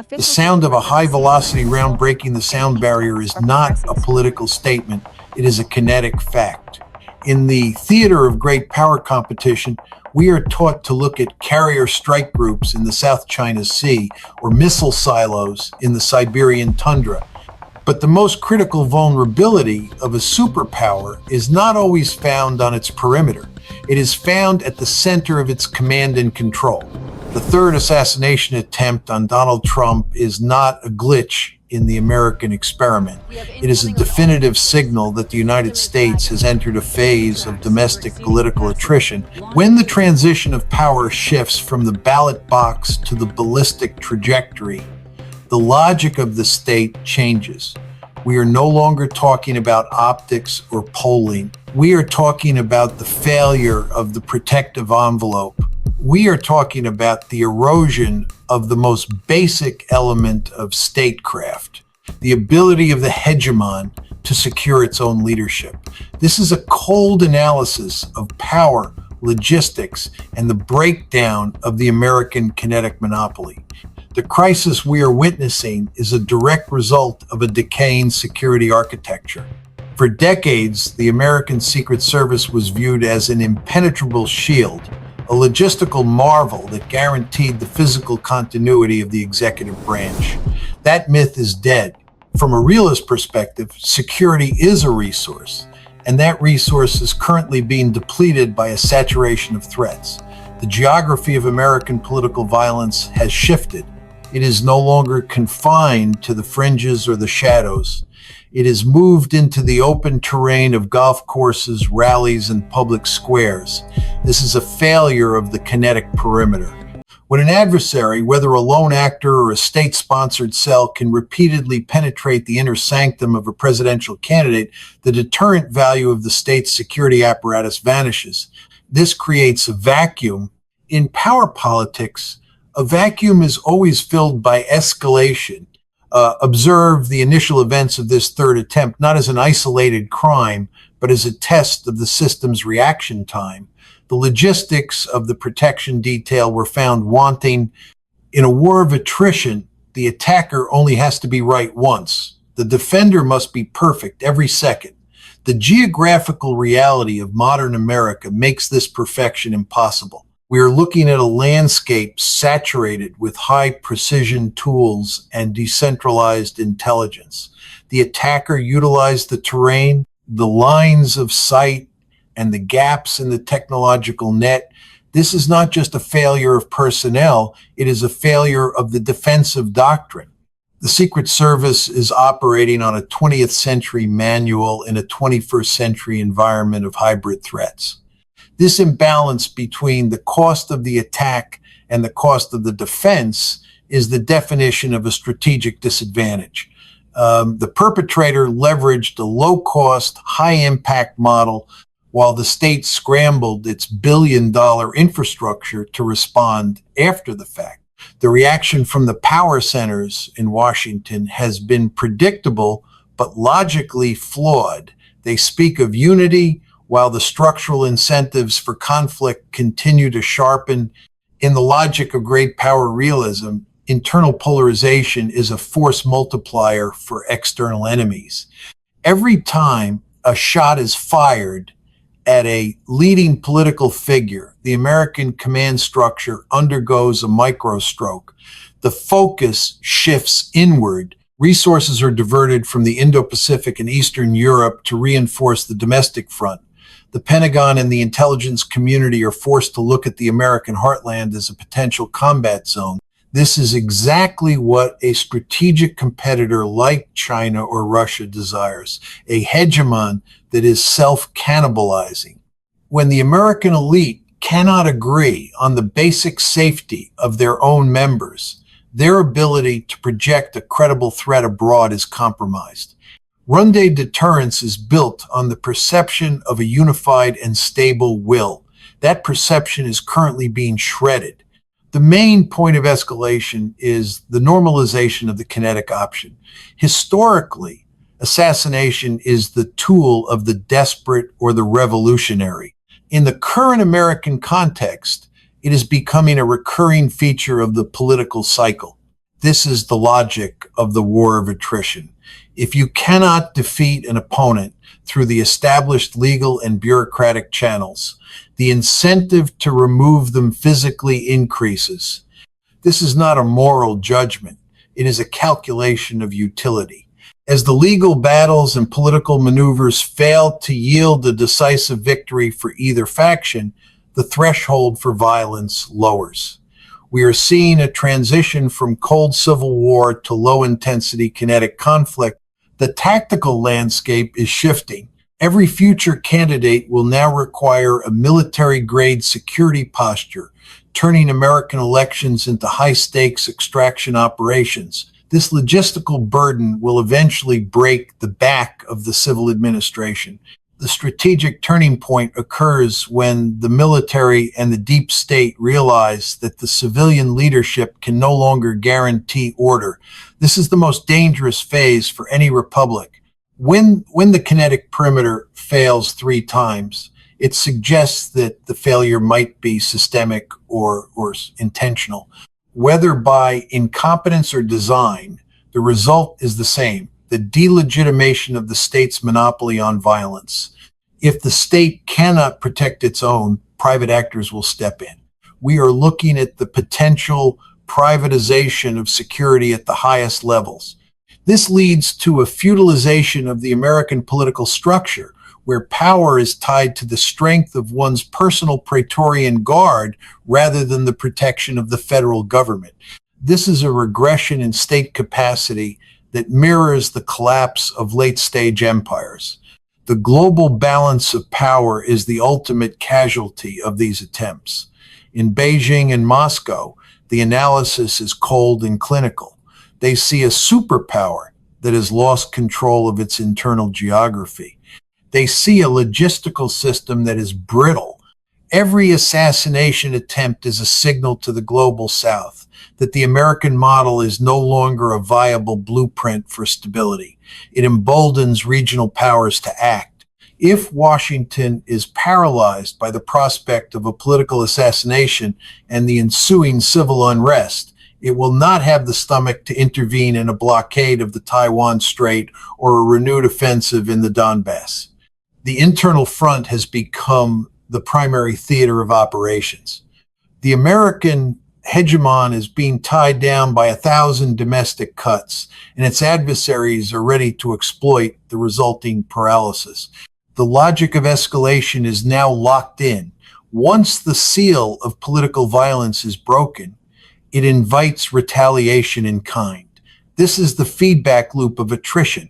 The sound of a high-velocity round breaking the sound barrier is not a political statement, it is a kinetic fact. In the theater of great power competition, we are taught to look at carrier strike groups in the South China Sea or missile silos in the Siberian tundra. But the most critical vulnerability of a superpower is not always found on its perimeter. It is found at the center of its command and control. The third assassination attempt on Donald Trump is not a glitch in the American experiment. It is a definitive signal that the United States has entered a phase of domestic political attrition. When the transition of power shifts from the ballot box to the ballistic trajectory, the logic of the state changes. We are no longer talking about optics or polling. We are talking about the failure of the protective envelope. We are talking about the erosion of the most basic element of statecraft, the ability of the hegemon to secure its own leadership. This is a cold analysis of power, logistics, and the breakdown of the American kinetic monopoly. The crisis we are witnessing is a direct result of a decaying security architecture. For decades, the American Secret Service was viewed as an impenetrable shield, a logistical marvel that guaranteed the physical continuity of the executive branch. That myth is dead. From a realist perspective, security is a resource, and that resource is currently being depleted by a saturation of threats. The geography of American political violence has shifted. It is no longer confined to the fringes or the shadows. It has moved into the open terrain of golf courses, rallies, and public squares. This is a failure of the kinetic perimeter. When an adversary, whether a lone actor or a state-sponsored cell, can repeatedly penetrate the inner sanctum of a presidential candidate, the deterrent value of the state's security apparatus vanishes. This creates a vacuum. In power politics, a vacuum is always filled by escalation. Observe the initial events of this third attempt not as an isolated crime, but as a test of the system's reaction time. The logistics of the protection detail were found wanting. In a war of attrition, the attacker only has to be right once. The defender must be perfect every second. The geographical reality of modern America makes this perfection impossible. We are looking at a landscape saturated with high-precision tools and decentralized intelligence. The attacker utilized the terrain, the lines of sight, and the gaps in the technological net. This is not just a failure of personnel, it is a failure of the defensive doctrine. The Secret Service is operating on a 20th century manual in a 21st century environment of hybrid threats. This imbalance between the cost of the attack and the cost of the defense is the definition of a strategic disadvantage. The perpetrator leveraged a low-cost, high-impact model while the state scrambled its billion-dollar infrastructure to respond after the fact. The reaction from the power centers in Washington has been predictable but logically flawed. They speak of unity, while the structural incentives for conflict continue to sharpen. In the logic of great power realism, internal polarization is a force multiplier for external enemies. Every time a shot is fired at a leading political figure, the American command structure undergoes a microstroke. The focus shifts inward. Resources are diverted from the Indo-Pacific and Eastern Europe to reinforce the domestic front. The Pentagon and the intelligence community are forced to look at the American heartland as a potential combat zone. This is exactly what a strategic competitor like China or Russia desires, a hegemon that is self-cannibalizing. When the American elite cannot agree on the basic safety of their own members, their ability to project a credible threat abroad is compromised. Run-day deterrence is built on the perception of a unified and stable will. That perception is currently being shredded. The main point of escalation is the normalization of the kinetic option. Historically, assassination is the tool of the desperate or the revolutionary. In the current American context, it is becoming a recurring feature of the political cycle. This is the logic of the war of attrition. If you cannot defeat an opponent through the established legal and bureaucratic channels, the incentive to remove them physically increases. This is not a moral judgment. It is a calculation of utility. As the legal battles and political maneuvers fail to yield a decisive victory for either faction, the threshold for violence lowers. We are seeing a transition from cold civil war to low-intensity kinetic conflict. The tactical landscape is shifting. Every future candidate will now require a military-grade security posture, turning American elections into high-stakes extraction operations. This logistical burden will eventually break the back of the civil administration. The strategic turning point occurs when the military and the deep state realize that the civilian leadership can no longer guarantee order. This is the most dangerous phase for any republic. When the kinetic perimeter fails 3 times, it suggests that the failure might be systemic or intentional. Whether by incompetence or design, the result is the same: the delegitimation of the state's monopoly on violence. If the state cannot protect its own, private actors will step in. We are looking at the potential privatization of security at the highest levels. This leads to a feudalization of the American political structure, where power is tied to the strength of one's personal Praetorian Guard rather than the protection of the federal government. This is a regression in state capacity that mirrors the collapse of late-stage empires. The global balance of power is the ultimate casualty of these attempts. In Beijing and Moscow, the analysis is cold and clinical. They see a superpower that has lost control of its internal geography. They see a logistical system that is brittle. Every assassination attempt is a signal to the global South that the American model is no longer a viable blueprint for stability. It emboldens regional powers to act. If Washington is paralyzed by the prospect of a political assassination and the ensuing civil unrest, it will not have the stomach to intervene in a blockade of the Taiwan Strait or a renewed offensive in the Donbass. The internal front has become the primary theater of operations. The American hegemon is being tied down by 1,000 domestic cuts, and its adversaries are ready to exploit the resulting paralysis. The logic of escalation is now locked in. Once the seal of political violence is broken, it invites retaliation in kind. This is the feedback loop of attrition.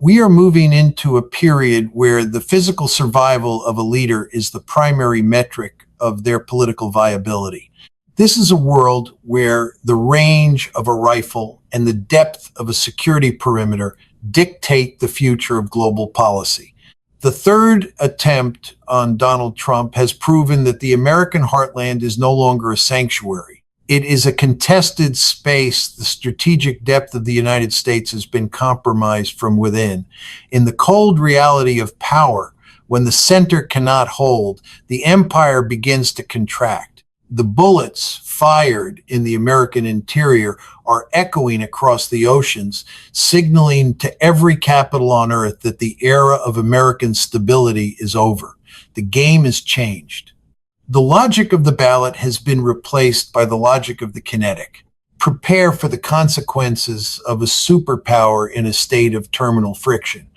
We are moving into a period where the physical survival of a leader is the primary metric of their political viability. This is a world where the range of a rifle and the depth of a security perimeter dictate the future of global policy. The third attempt on Donald Trump has proven that the American heartland is no longer a sanctuary. It is a contested space. The strategic depth of the United States has been compromised from within. In the cold reality of power, when the center cannot hold, the empire begins to contract. The bullets fired in the American interior are echoing across the oceans, signaling to every capital on earth that the era of American stability is over. The game has changed. The logic of the ballot has been replaced by the logic of the kinetic. Prepare for the consequences of a superpower in a state of terminal friction.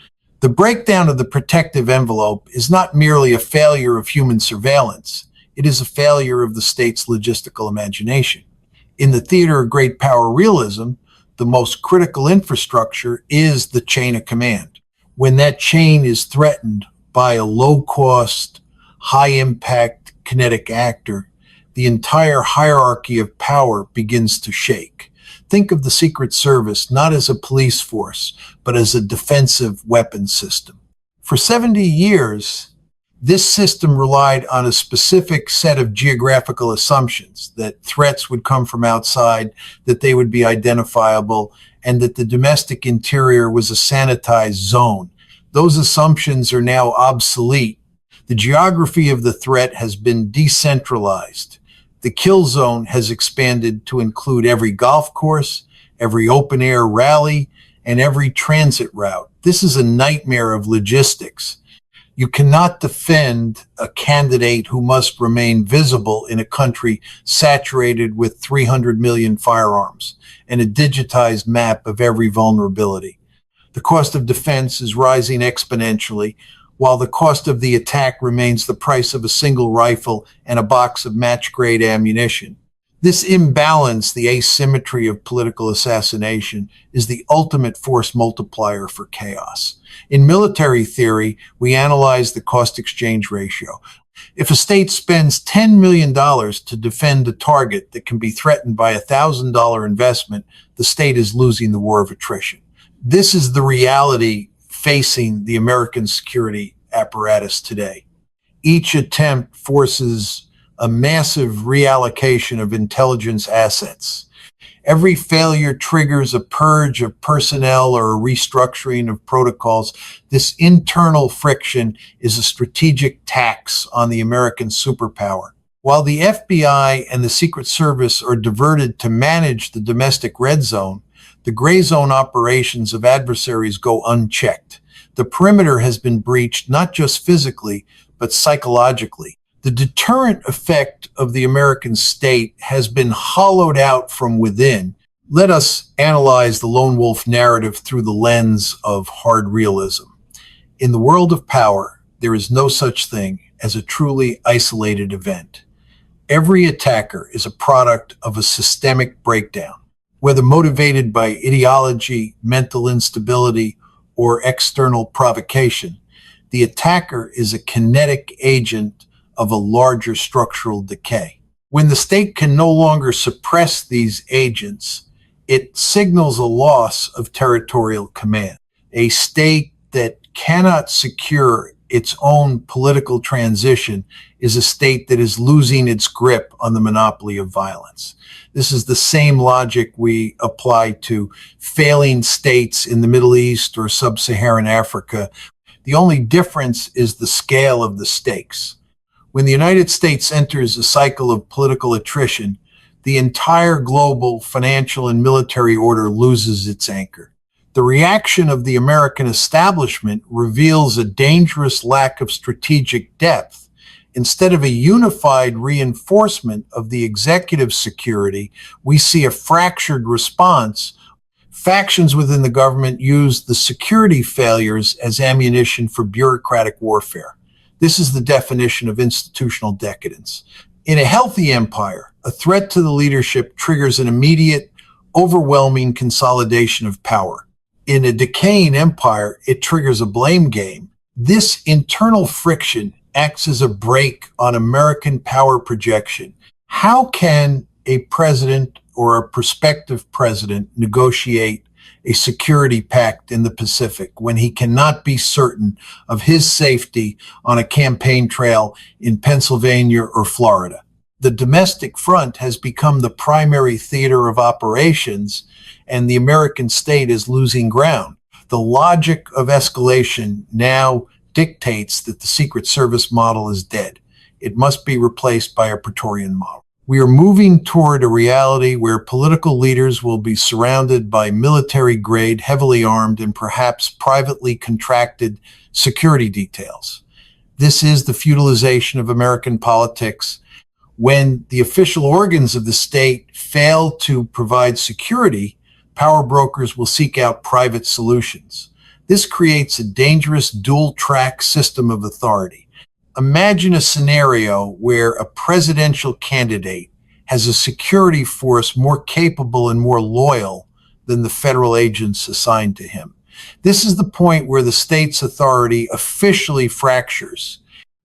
The breakdown of the protective envelope is not merely a failure of human surveillance. It is a failure of the state's logistical imagination. In the theater of great power realism, the most critical infrastructure is the chain of command. When that chain is threatened by a low-cost, high-impact kinetic actor, the entire hierarchy of power begins to shake. Think of the Secret Service not as a police force, but as a defensive weapons system. For 70 years, this system relied on a specific set of geographical assumptions, that threats would come from outside, that they would be identifiable, and that the domestic interior was a sanitized zone. Those assumptions are now obsolete. The geography of the threat has been decentralized. The kill zone has expanded to include every golf course, every open-air rally, and every transit route. This is a nightmare of logistics. You cannot defend a candidate who must remain visible in a country saturated with 300 million firearms and a digitized map of every vulnerability. The cost of defense is rising exponentially, while the cost of the attack remains the price of a single rifle and a box of match-grade ammunition. This imbalance, the asymmetry of political assassination, is the ultimate force multiplier for chaos. In military theory, we analyze the cost-exchange ratio. If a state spends $10 million to defend a target that can be threatened by a $1,000 investment, the state is losing the war of attrition. This is the reality facing the American security apparatus today. Each attempt forces a massive reallocation of intelligence assets. Every failure triggers a purge of personnel or a restructuring of protocols. This internal friction is a strategic tax on the American superpower. While the FBI and the Secret Service are diverted to manage the domestic red zone, the gray zone operations of adversaries go unchecked. The perimeter has been breached not just physically, but psychologically. The deterrent effect of the American state has been hollowed out from within. Let us analyze the lone wolf narrative through the lens of hard realism. In the world of power, there is no such thing as a truly isolated event. Every attacker is a product of a systemic breakdown, whether motivated by ideology, mental instability, or external provocation. The attacker is a kinetic agent of a larger structural decay. When the state can no longer suppress these agents, it signals a loss of territorial command. A state that cannot secure its own political transition is a state that is losing its grip on the monopoly of violence. This is the same logic we apply to failing states in the Middle East or sub-Saharan Africa. The only difference is the scale of the stakes. When the United States enters a cycle of political attrition, the entire global financial and military order loses its anchor. The reaction of the American establishment reveals a dangerous lack of strategic depth. Instead of a unified reinforcement of the executive security, we see a fractured response. Factions within the government use the security failures as ammunition for bureaucratic warfare. This is the definition of institutional decadence. In a healthy empire, a threat to the leadership triggers an immediate, overwhelming consolidation of power. In a decaying empire, it triggers a blame game. This internal friction acts as a brake on American power projection. How can a president or a prospective president negotiate a security pact in the Pacific when he cannot be certain of his safety on a campaign trail in Pennsylvania or Florida? The domestic front has become the primary theater of operations, and the American state is losing ground. The logic of escalation now dictates that the Secret Service model is dead. It must be replaced by a Praetorian model. We are moving toward a reality where political leaders will be surrounded by military-grade, heavily armed, and perhaps privately contracted security details. This is the feudalization of American politics. When the official organs of the state fail to provide security, power brokers will seek out private solutions. This creates a dangerous dual-track system of authority. Imagine a scenario where a presidential candidate has a security force more capable and more loyal than the federal agents assigned to him. This is the point where the state's authority officially fractures.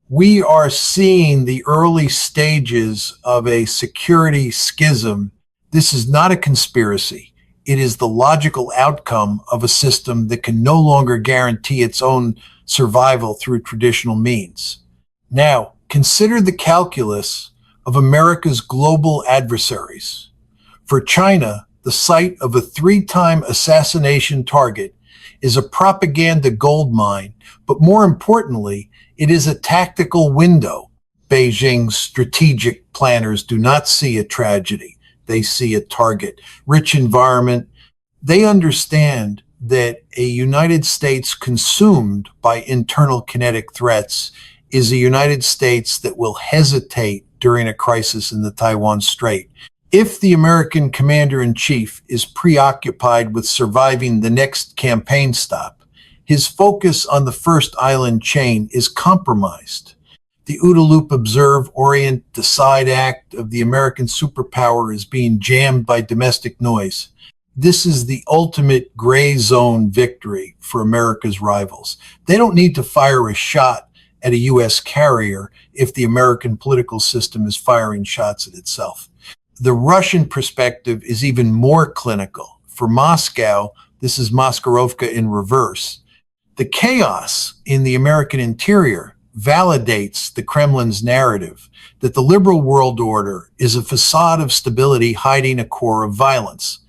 We are seeing the early stages of a security schism. This is not a conspiracy. It is the logical outcome of a system that can no longer guarantee its own survival through traditional means. Now, consider the calculus of America's global adversaries. For China, the site of a 3-time assassination target is a propaganda goldmine, but more importantly, it is a tactical window. Beijing's strategic planners do not see a tragedy. They see a target. Rich environment, They understand that a United States consumed by internal kinetic threats is a United States that will hesitate during a crisis in the Taiwan Strait. If the American commander-in-chief is preoccupied with surviving the next campaign stop, his focus on the first island chain is compromised. The OODA loop observe, orient, decide act of the American superpower is being jammed by domestic noise. This is the ultimate gray zone victory for America's rivals. They don't need to fire a shot at a U.S. carrier if the American political system is firing shots at itself. The Russian perspective is even more clinical. For Moscow, this is Maskirovka in reverse. The chaos in the American interior validates the Kremlin's narrative that the liberal world order is a facade of stability hiding a core of violence.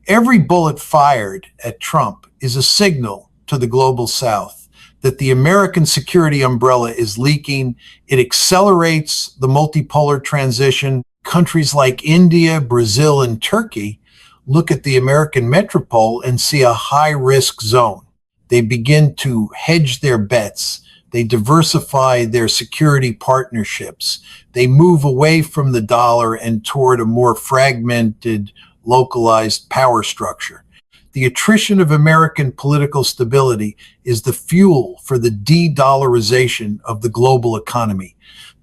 Every bullet fired at Trump is a signal to the global South that the American security umbrella is leaking. It accelerates the multipolar transition. Countries like India, Brazil, and Turkey look at the American metropole and see a high-risk zone. They begin to hedge their bets. They diversify their security partnerships. They move away from the dollar and toward a more fragmented, localized power structure. The attrition of American political stability is the fuel for the de-dollarization of the global economy.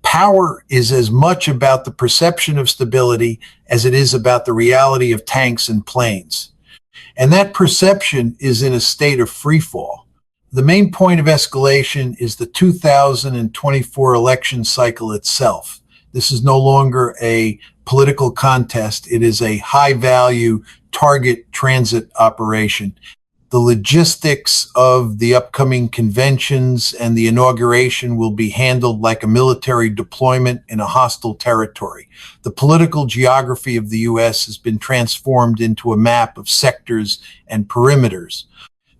Power is as much about the perception of stability as it is about the reality of tanks and planes. And that perception is in a state of freefall. The main point of escalation is the 2024 election cycle itself. This is no longer a political contest. It is a high-value target transit operation. The logistics of the upcoming conventions and the inauguration will be handled like a military deployment in a hostile territory. The political geography of the U.S. has been transformed into a map of sectors and perimeters.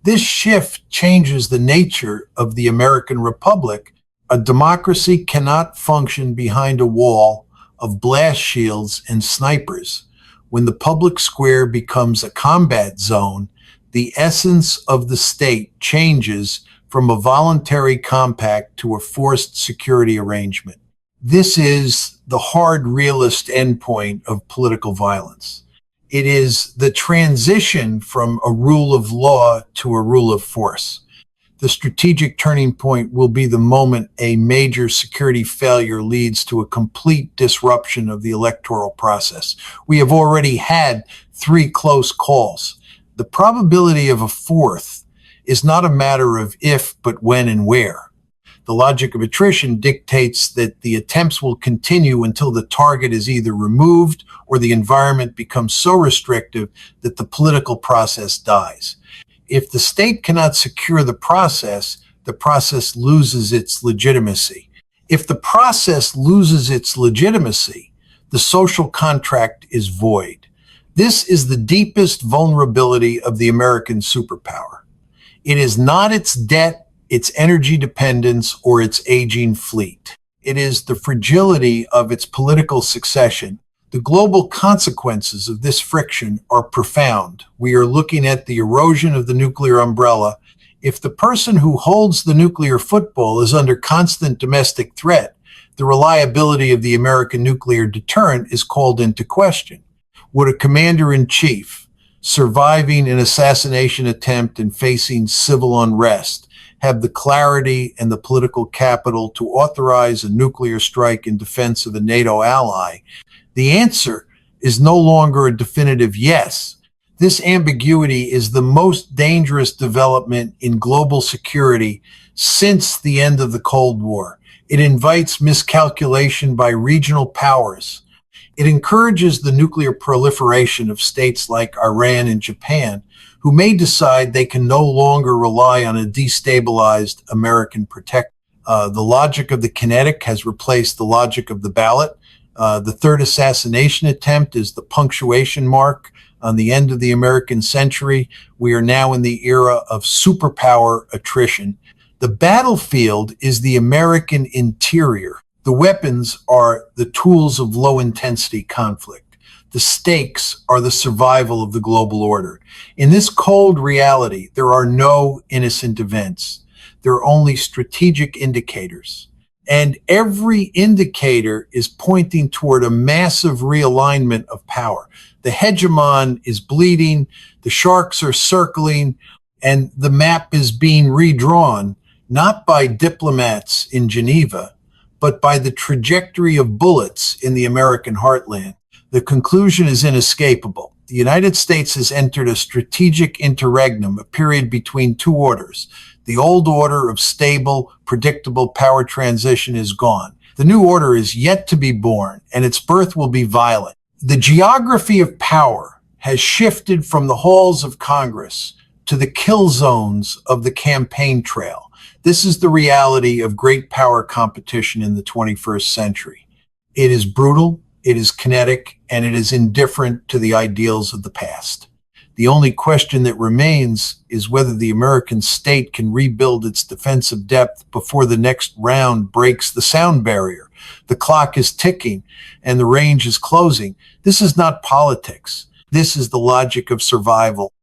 This shift changes the nature of the American Republic. A democracy cannot function behind a wall of blast shields and snipers. When the public square becomes a combat zone, the essence of the state changes from a voluntary compact to a forced security arrangement. This is the hard realist endpoint of political violence. It is the transition from a rule of law to a rule of force. The strategic turning point will be the moment a major security failure leads to a complete disruption of the electoral process. We have already had 3 close calls. The probability of a fourth is not a matter of if, but when and where. The logic of attrition dictates that the attempts will continue until the target is either removed or the environment becomes so restrictive that the political process dies. If the state cannot secure the process loses its legitimacy. If the process loses its legitimacy, the social contract is void. This is the deepest vulnerability of the American superpower. It is not its debt, its energy dependence, or its aging fleet. It is the fragility of its political succession. The global consequences of this friction are profound. We are looking at the erosion of the nuclear umbrella. If the person who holds the nuclear football is under constant domestic threat, the reliability of the American nuclear deterrent is called into question. Would a commander-in-chief, surviving an assassination attempt and facing civil unrest, have the clarity and the political capital to authorize a nuclear strike in defense of a NATO ally? The answer is no longer a definitive yes. This ambiguity is the most dangerous development in global security since the end of the Cold War. It invites miscalculation by regional powers. It encourages the nuclear proliferation of states like Iran and Japan, who may decide they can no longer rely on a destabilized American protector. The logic of the kinetic has replaced the logic of the ballot. The third assassination attempt is the punctuation mark on the end of the American century. We are now in the era of superpower attrition. The battlefield is the American interior. The weapons are the tools of low-intensity conflict. The stakes are the survival of the global order. In this cold reality, there are no innocent events. There are only strategic indicators. And every indicator is pointing toward a massive realignment of power. The hegemon is bleeding, the sharks are circling, and the map is being redrawn, not by diplomats in Geneva, but by the trajectory of bullets in the American heartland. The conclusion is inescapable. The United States has entered a strategic interregnum, a period between two orders. The old order of stable, predictable power transition is gone. The new order is yet to be born, and its birth will be violent. The geography of power has shifted from the halls of Congress to the kill zones of the campaign trail. This is the reality of great power competition in the 21st century. It is brutal, it is kinetic, and it is indifferent to the ideals of the past. The only question that remains is whether the American state can rebuild its defensive depth before the next round breaks the sound barrier. The clock is ticking and the range is closing. This is not politics. This is the logic of survival.